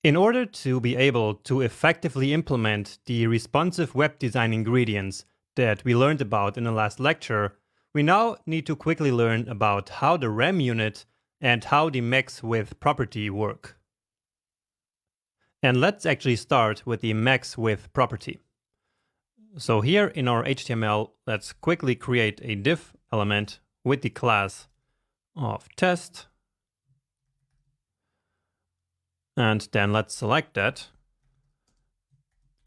In order to be able to effectively implement the responsive web design ingredients that we learned about in the last lecture, we now need to quickly learn about how the rem unit and how the max width property work. And let's actually start with the max width property. So here in our HTML, let's quickly create a div element with the class of test. And then let's select that.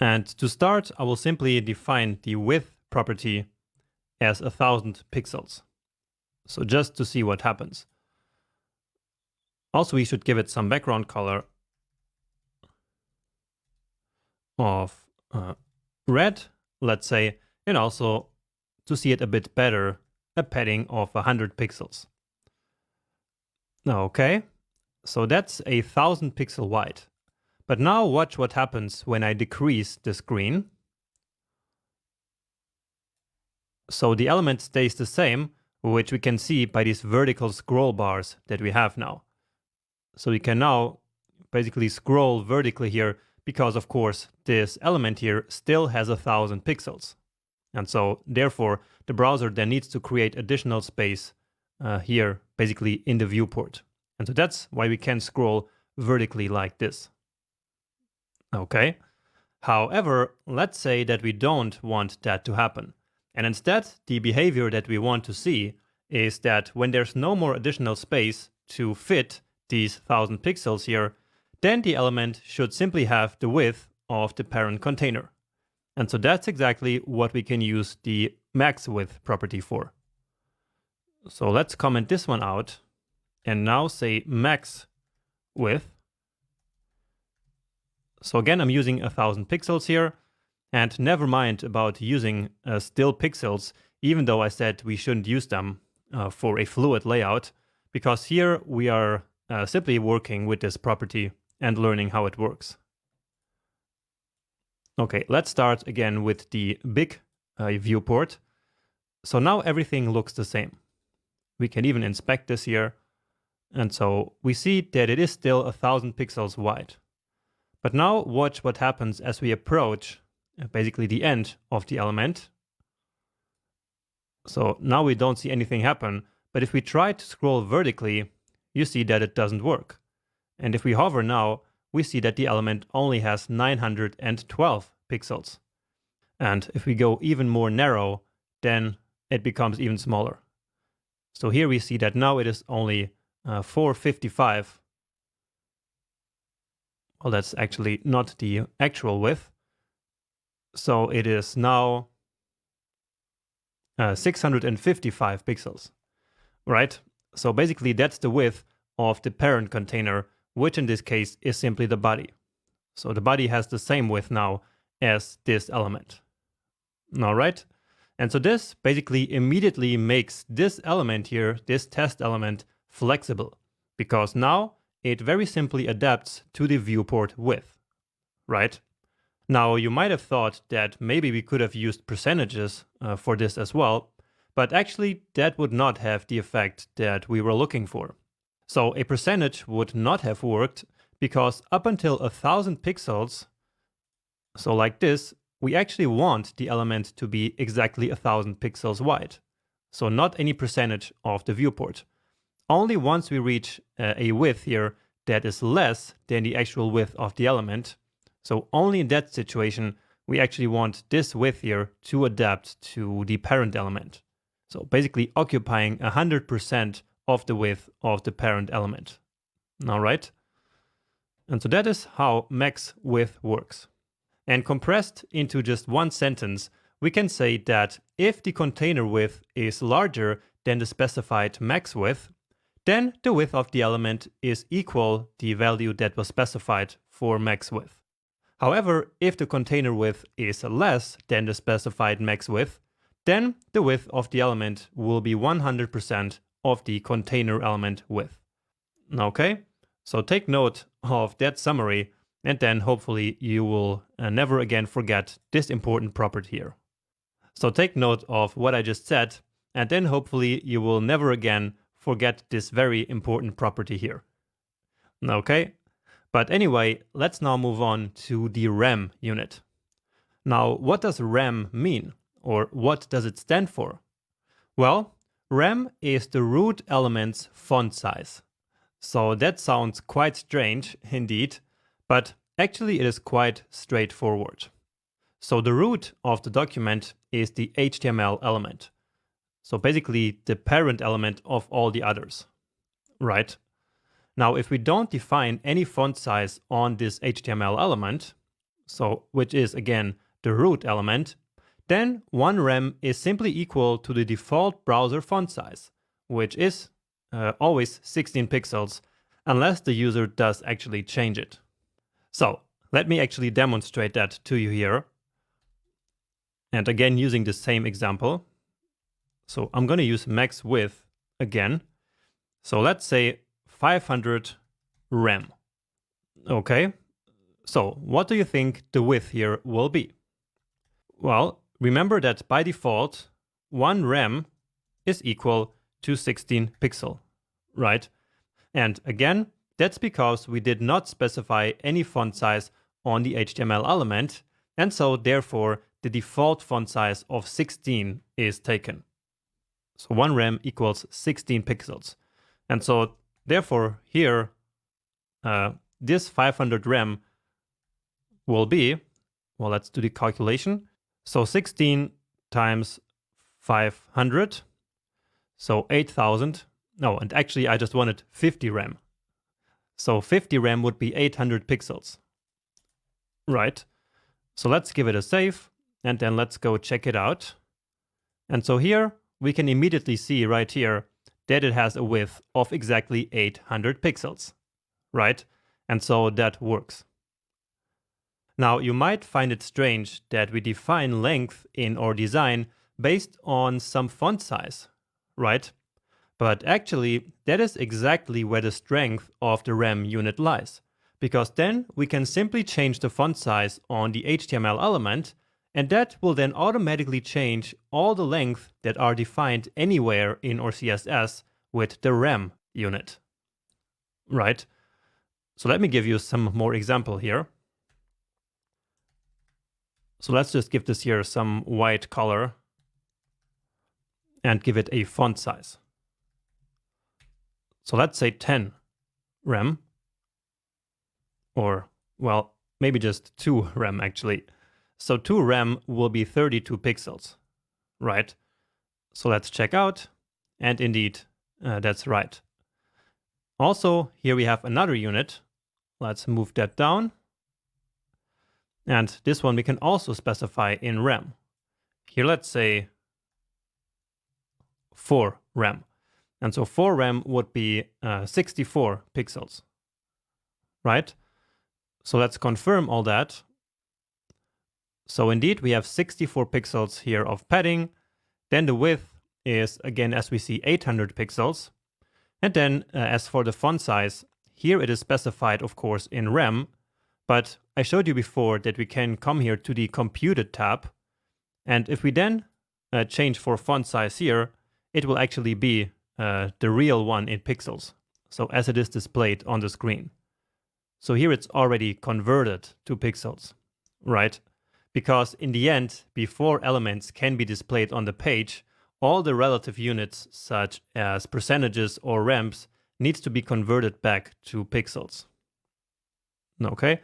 And to start, I will simply define the width property as 1000 pixels. So just to see what happens. Also, we should give it some background color of red, let's say, and also to see it a bit better, a padding of 100 pixels. Okay, so that's 1000 pixel wide. But now watch what happens when I decrease the screen. So the element stays the same, which we can see by these vertical scroll bars that we have now. So we can now basically scroll vertically here because, of course, this element here still has 1000 pixels. And so therefore the browser then needs to create additional space here basically in the viewport. And so that's why we can scroll vertically like this. Okay. However, let's say that we don't want that to happen. And instead, the behavior that we want to see is that when there's no more additional space to fit these 1000 pixels here, then the element should simply have the width of the parent container. And so that's exactly what we can use the max width property for. So let's comment this one out and now say max width. So again, I'm using 1000 pixels here, and never mind about using still pixels, even though I said we shouldn't use them for a fluid layout, because here we are simply working with this property and learning how it works. Okay, let's start again with the big viewport. So now everything looks the same. We can even inspect this here. And so we see that it is still 1000 pixels wide. But now watch what happens as we approach basically the end of the element. So now we don't see anything happen, but if we try to scroll vertically, you see that it doesn't work. And if we hover now, we see that the element only has 912 pixels. And if we go even more narrow, then it becomes even smaller. So here we see that now it is only 455. Well, that's actually not the actual width. So it is now 655 pixels, right? So basically that's the width of the parent container, which in this case is simply the body. So the body has the same width now as this element. All right. And so this basically immediately makes this element here, this test element, flexible, because now it very simply adapts to the viewport width, right? Now, you might have thought that maybe we could have used percentages for this as well, but actually that would not have the effect that we were looking for. So a percentage would not have worked because up until 1000 pixels, so like this, we actually want the element to be exactly 1000 pixels wide. So not any percentage of the viewport. Only once we reach a width here that is less than the actual width of the element, so only in that situation, we actually want this width here to adapt to the parent element. So basically occupying 100% of the width of the parent element. All right. And so that is how max width works. And compressed into just one sentence, we can say that if the container width is larger than the specified max width, then the width of the element is equal the value that was specified for max width. However, if the container width is less than the specified max width, then the width of the element will be 100% of the container element width. Okay, so take note of that summary, and then hopefully you will never again forget this important property here. So take note of what I just said, and then hopefully you will never again forget this very important property here. Okay, But anyway, let's now move on to the RAM unit. Now, what does RAM mean? Or what does it stand for? Well, RAM is the root element's font size. So that sounds quite strange indeed, but actually it is quite straightforward. So the root of the document is the HTML element. So basically the parent element of all the others, right? Now, if we don't define any font size on this HTML element, so which is again the root element, then one rem is simply equal to the default browser font size, which is always 16 pixels, unless the user does actually change it. So let me actually demonstrate that to you here. And again, using the same example. So I'm going to use max width again. So let's say 500 rem. Okay, so what do you think the width here will be? Well, remember that by default, 1 rem is equal to 16 pixel, right? And again, that's because we did not specify any font size on the HTML element, and so therefore the default font size of 16 is taken. So 1 rem equals 16 pixels. And so therefore here, this 500 rem will be, well, let's do the calculation. So 16 times 500, so 8,000. No, and actually I just wanted 50 rem. So 50 rem would be 800 pixels, right? So let's give it a save, and then let's go check it out. And so here we can immediately see right here that it has a width of exactly 800 pixels, right? And so that works. Now, you might find it strange that we define length in our design based on some font size, right? But actually, that is exactly where the strength of the RAM unit lies, because then we can simply change the font size on the HTML element, and that will then automatically change all the length that are defined anywhere in our CSS with the RAM unit, right? So let me give you some more example here. So let's just give this here some white color and give it a font size. So let's say 10 rem, or well, maybe just 2 rem actually. So 2 rem will be 32 pixels, right? So let's check out, and indeed, that's right. Also, here we have another unit. Let's move that down. And this one we can also specify in rem. Here, let's say 4 rem. And so 4 rem would be 64 pixels, right? So let's confirm all that. So indeed, we have 64 pixels here of padding. Then the width is, again, as we see, 800 pixels. And then as for the font size, here it is specified, of course, in rem. But I showed you before that we can come here to the computed tab. And if we then change for font size here, it will actually be the real one in pixels. So as it is displayed on the screen. So here it's already converted to pixels, right? Because in the end, before elements can be displayed on the page, all the relative units, such as percentages or rems, needs to be converted back to pixels. Okay,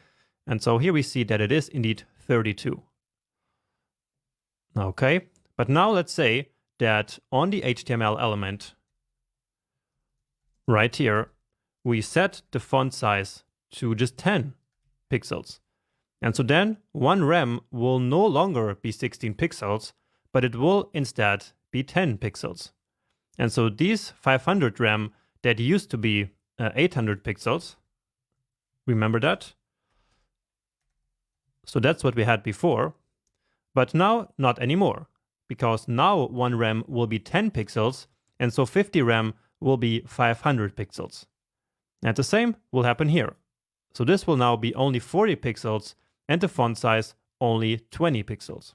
and so here we see that it is indeed 32. Okay, but now let's say that on the HTML element, right here, we set the font size to just 10 pixels. And so then 1 rem will no longer be 16 pixels, but it will instead be 10 pixels. And so these 500 rem that used to be 800 pixels, remember that? So that's what we had before, but now not anymore, because now 1 rem will be 10 pixels, and so 50 rem will be 500 pixels. And the same will happen here. So this will now be only 40 pixels, and the font size only 20 pixels.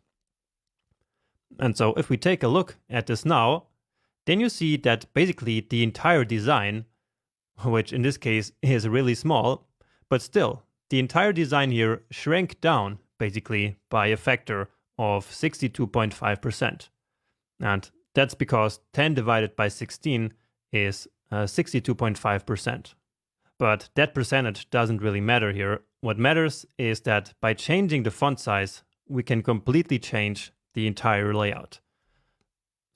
And so if we take a look at this now, then you see that basically the entire design, which in this case is really small, But still, the entire design here shrank down basically by a factor of 62.5%. And that's because 10 divided by 16 is 62.5%. But that percentage doesn't really matter here. What matters is that by changing the font size, we can completely change the entire layout.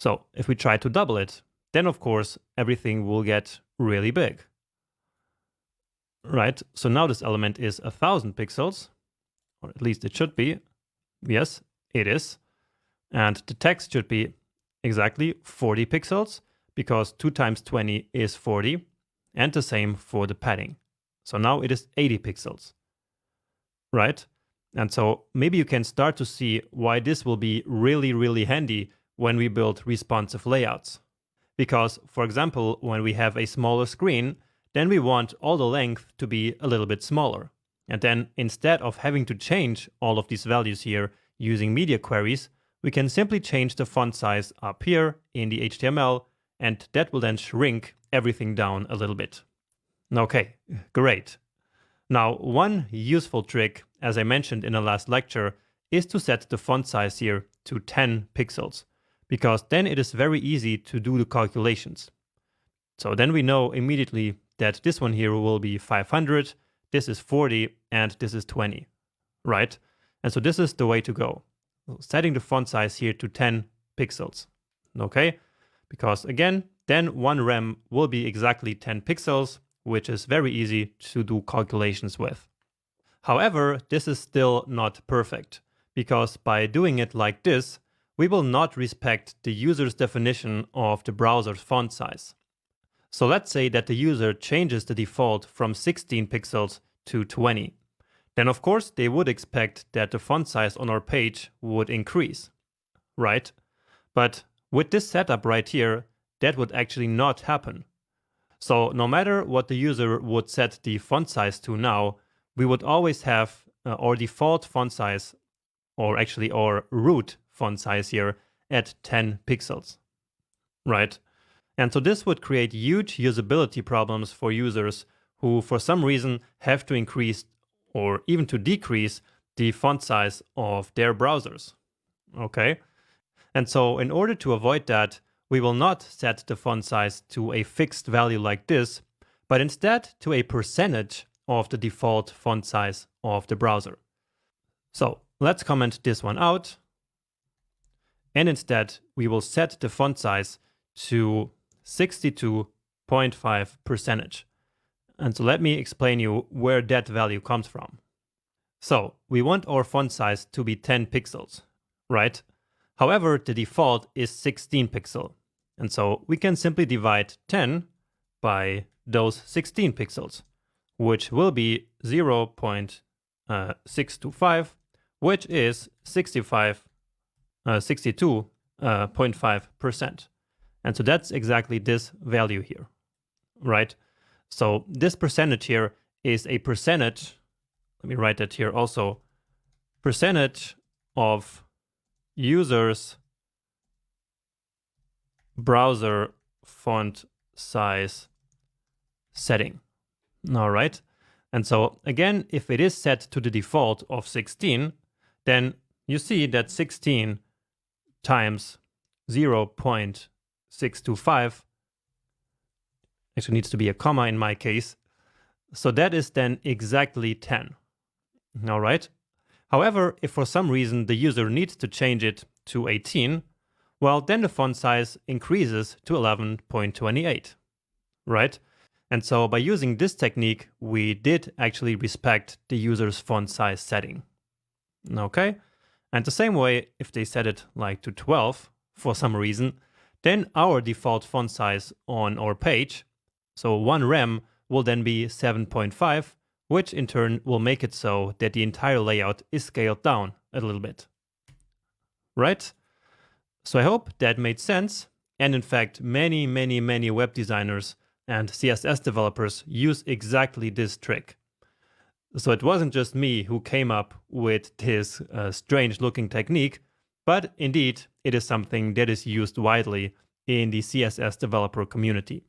So if we try to double it, then of course everything will get really big. Right, so now this element is 1000 pixels, or at least it should be. Yes, it is. And the text should be exactly 40 pixels, because 2 times 20 is 40, and the same for the padding. So now it is 80 pixels, right? And so maybe you can start to see why this will be really, really handy when we build responsive layouts. Because, for example, when we have a smaller screen, then we want all the length to be a little bit smaller. And then instead of having to change all of these values here using media queries, we can simply change the font size up here in the HTML, and that will then shrink everything down a little bit. Okay, great. Now, one useful trick, as I mentioned in the last lecture, is to set the font size here to 10 pixels, because then it is very easy to do the calculations. So then we know immediately that this one here will be 500, this is 40, and this is 20, right? And so this is the way to go. Setting the font size here to 10 pixels, okay? Because again, then one rem will be exactly 10 pixels, which is very easy to do calculations with. However, this is still not perfect, because by doing it like this, we will not respect the user's definition of the browser's font size. So let's say that the user changes the default from 16 pixels to 20. Then of course they would expect that the font size on our page would increase, right? But with this setup right here, that would actually not happen. So no matter what the user would set the font size to now, we would always have our default font size, or actually our root font size here, at 10 pixels, right? And so this would create huge usability problems for users who for some reason have to increase or even to decrease the font size of their browsers, okay? And so in order to avoid that, we will not set the font size to a fixed value like this, but instead to a percentage of the default font size of the browser. So let's comment this one out. And instead, we will set the font size to 62.5%. And so let me explain you where that value comes from. So we want our font size to be 10 pixels, right? However, the default is 16 pixel. And so we can simply divide 10 by those 16 pixels, which will be 0.625, which is 62.5%. And so that's exactly this value here, right? So this percentage here is a percentage, let me write that here also, percentage of users' browser font size setting. All right. And so again, if it is set to the default of 16, then you see that 16 times 0.625 actually needs to be a comma in my case. So that is then exactly 10. All right. However, if for some reason the user needs to change it to 18, well, then the font size increases to 11.28, right? And so by using this technique, we did actually respect the user's font size setting. Okay. And the same way, if they set it like to 12 for some reason, then our default font size on our page, so one rem, will then be 7.5, which in turn will make it so that the entire layout is scaled down a little bit. Right? So I hope that made sense. And in fact, many web designers and CSS developers use exactly this trick. So it wasn't just me who came up with this strange looking technique, but indeed it is something that is used widely in the CSS developer community.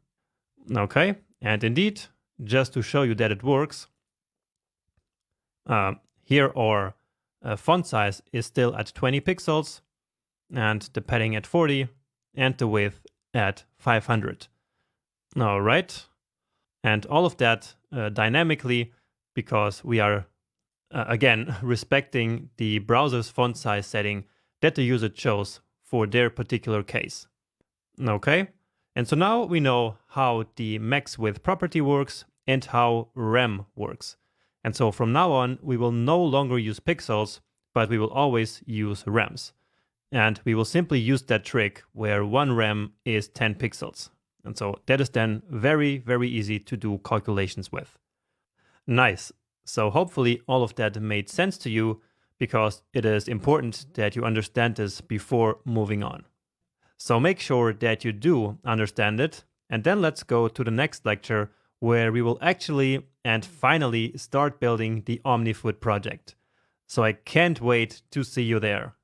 Okay, and indeed, just to show you that it works, Here our font size is still at 20 pixels, and the padding at 40, and the width at 500. All right. And all of that dynamically, because we are, again, respecting the browser's font size setting that the user chose for their particular case. Okay. And so now we know how the max width property works and how rem works. And so from now on, we will no longer use pixels, but we will always use rems. And we will simply use that trick where one rem is 10 pixels. And so that is then very, very easy to do calculations with. Nice. So hopefully all of that made sense to you, because it is important that you understand this before moving on. So make sure that you do understand it. And then let's go to the next lecture, where we will actually and finally start building the OmniFoot project. So I can't wait to see you there.